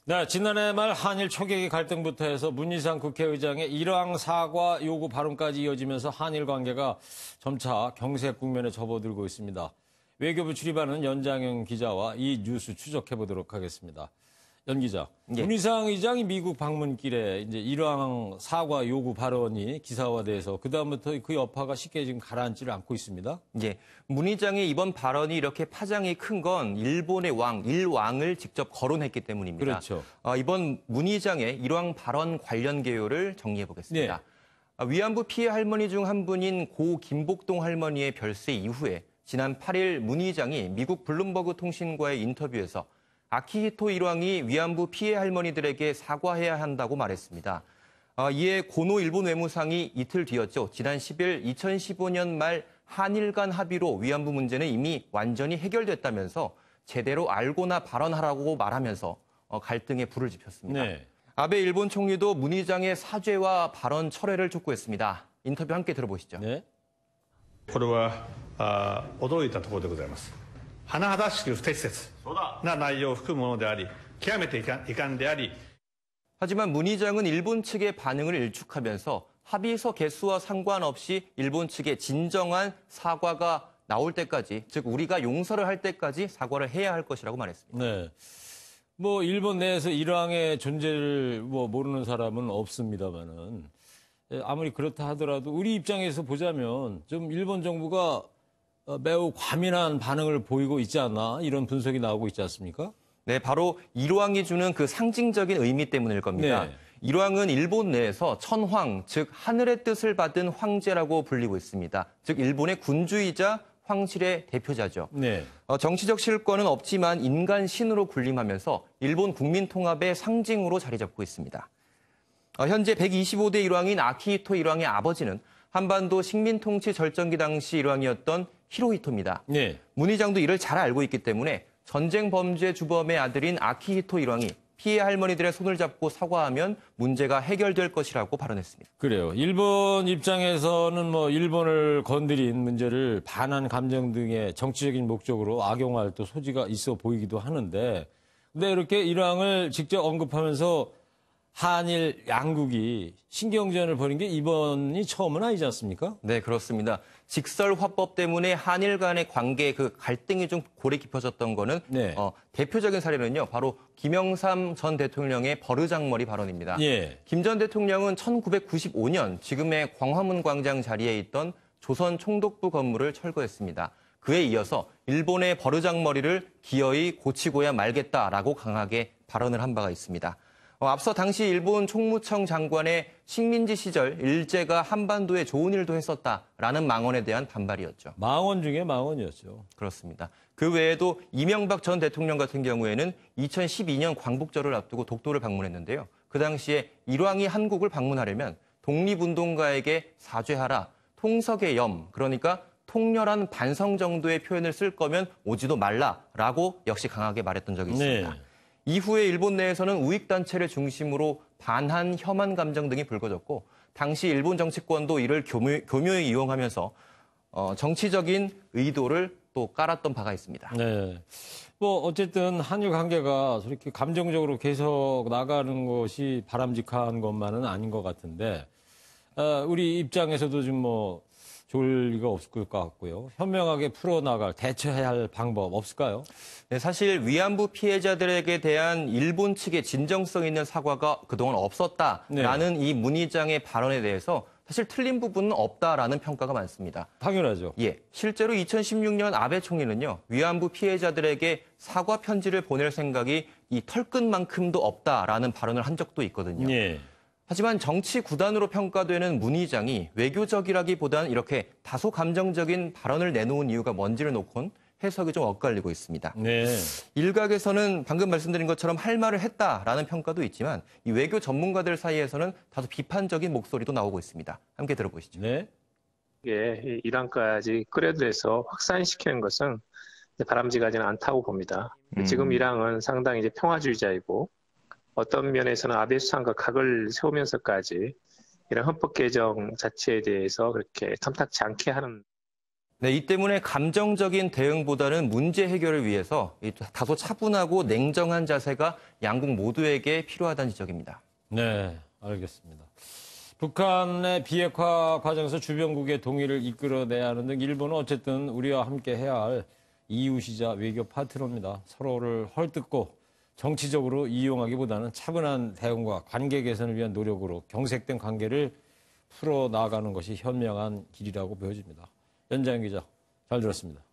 네, 지난해 말 한일 초계기 갈등부터 해서 문희상 국회의장의 일왕 사과 요구 발언까지 이어지면서 한일 관계가 점차 경색 국면에 접어들고 있습니다. 외교부 출입하는 연장형 기자와 이 뉴스 추적해 보도록 하겠습니다. 연 기자, 예. 문희상 의장이 미국 방문길에 이제 일왕 사과 요구 발언이 기사화돼서 그다음부터 그 여파가 쉽게 지금 가라앉지를 않고 있습니다. 예, 문 의장의 이번 발언이 이렇게 파장이 큰 건 일본의 왕, 일왕을 직접 거론했기 때문입니다. 그렇죠. 이번 문 의장의 일왕 발언 관련 개요를 정리해 보겠습니다. 네. 위안부 피해 할머니 중 한 분인 고 김복동 할머니의 별세 이후에 지난 8일 문 의장이 미국 블룸버그 통신과의 인터뷰에서 아키히토 일왕이 위안부 피해 할머니들에게 사과해야 한다고 말했습니다. 이에 고노 일본 외무상이 이틀 뒤였죠. 지난 10일 2015년 말 한일 간 합의로 위안부 문제는 이미 완전히 해결됐다면서 제대로 알고나 발언하라고 말하면서 갈등에 불을 지폈습니다. 네. 아베 일본 총리도 문 의장의 사죄와 발언 철회를 촉구했습니다. 인터뷰 함께 들어보시죠. 네. これは驚いたところでございます。甚だしく不適切な内容を含むものであり、極めて遺憾であり。 하지만 문 의장은 일본 측의 반응을 일축하면서 합의서 개수와 상관없이 일본 측의 진정한 사과가 나올 때까지, 즉 우리가 용서를 할 때까지 사과를 해야 할 것이라고 말했습니다. 네. 뭐 일본 내에서 일왕의 존재를 모르는 사람은 없습니다만은 아무리 그렇다 하더라도 우리 입장에서 보자면 좀 일본 정부가 매우 과민한 반응을 보이고 있지 않나 이런 분석이 나오고 있지 않습니까? 네, 바로 일왕이 주는 그 상징적인 의미 때문일 겁니다. 네. 일왕은 일본 내에서 천황, 즉 하늘의 뜻을 받은 황제라고 불리고 있습니다. 즉 일본의 군주이자 황실의 대표자죠. 네. 정치적 실권은 없지만 인간 신으로 군림하면서 일본 국민 통합의 상징으로 자리 잡고 있습니다. 현재 125대 일왕인 아키히토 일왕의 아버지는 한반도 식민 통치 절정기 당시 일왕이었던 히로히토입니다. 네. 문 의장도 이를 잘 알고 있기 때문에 전쟁 범죄 주범의 아들인 아키히토 일왕이 피해 할머니들의 손을 잡고 사과하면 문제가 해결될 것이라고 발언했습니다. 그래요. 일본 입장에서는 일본을 건드린 문제를 반한 감정 등의 정치적인 목적으로 악용할 또 소지가 있어 보이기도 하는데, 근데 이렇게 일왕을 직접 언급하면서 한일 양국이 신경전을 벌인 게 이번이 처음은 아니지 않습니까? 네, 그렇습니다. 직설화법 때문에 한일 간의 관계 그 갈등이 좀 골에 깊어졌던 거는 네. 대표적인 사례는요. 바로 김영삼 전 대통령의 버르장머리 발언입니다. 예. 김 전 대통령은 1995년 지금의 광화문 광장 자리에 있던 조선 총독부 건물을 철거했습니다. 그에 이어서 일본의 버르장머리를 기어이 고치고야 말겠다라고 강하게 발언을 한 바가 있습니다. 앞서 당시 일본 총무청 장관의 식민지 시절 일제가 한반도에 좋은 일도 했었다라는 망언에 대한 반발이었죠. 망언 중에 망언이었죠. 그렇습니다. 그 외에도 이명박 전 대통령 같은 경우에는 2012년 광복절을 앞두고 독도를 방문했는데요. 그 당시에 일왕이 한국을 방문하려면 독립운동가에게 사죄하라, 통석의 염, 그러니까 통렬한 반성 정도의 표현을 쓸 거면 오지도 말라라고 역시 강하게 말했던 적이 있습니다. 네. 이후에 일본 내에서는 우익단체를 중심으로 반한, 혐한 감정 등이 불거졌고 당시 일본 정치권도 이를 교묘히 이용하면서 정치적인 의도를 또 깔았던 바가 있습니다. 네. 어쨌든 한일 관계가 저렇게 감정적으로 계속 나가는 것이 바람직한 것만은 아닌 것 같은데, 우리 입장에서도 좀 좋을 리가 없을 것 같고요. 현명하게 풀어나갈, 대처해야 할 방법 없을까요? 네, 사실 위안부 피해자들에게 대한 일본 측의 진정성 있는 사과가 그동안 없었다라는 이 문 의장의 발언에 대해서 사실 틀린 부분은 없다라는 평가가 많습니다. 당연하죠. 예, 실제로 2016년 아베 총리는요, 위안부 피해자들에게 사과 편지를 보낼 생각이 이 털끝만큼도 없다라는 발언을 한 적도 있거든요. 예. 하지만 정치 구단으로 평가되는 문 의장이 외교적이라기보다는 이렇게 다소 감정적인 발언을 내놓은 이유가 뭔지를 놓고는 해석이 좀 엇갈리고 있습니다. 네. 일각에서는 방금 말씀드린 것처럼 할 말을 했다라는 평가도 있지만 이 외교 전문가들 사이에서는 다소 비판적인 목소리도 나오고 있습니다. 함께 들어보시죠. 네. 이란까지 끌어들여서 확산시키는 것은 바람직하지는 않다고 봅니다. 지금 이란은 상당히 평화주의자이고 어떤 면에서는 아베 수상과 각을 세우면서까지 이런 헌법 개정 자체에 대해서 그렇게 탐탁치 않게 하는 네, 이 때문에 감정적인 대응보다는 문제 해결을 위해서 다소 차분하고 냉정한 자세가 양국 모두에게 필요하다는 지적입니다. 네, 알겠습니다. 북한의 비핵화 과정에서 주변국의 동의를 이끌어내야 하는 등 일본은 어쨌든 우리와 함께 해야 할 이웃이자 외교 파트너입니다. 서로를 헐뜯고 정치적으로 이용하기보다는 차분한 대응과 관계 개선을 위한 노력으로 경색된 관계를 풀어나가는 것이 현명한 길이라고 보여집니다. 연장 기자, 잘 들었습니다.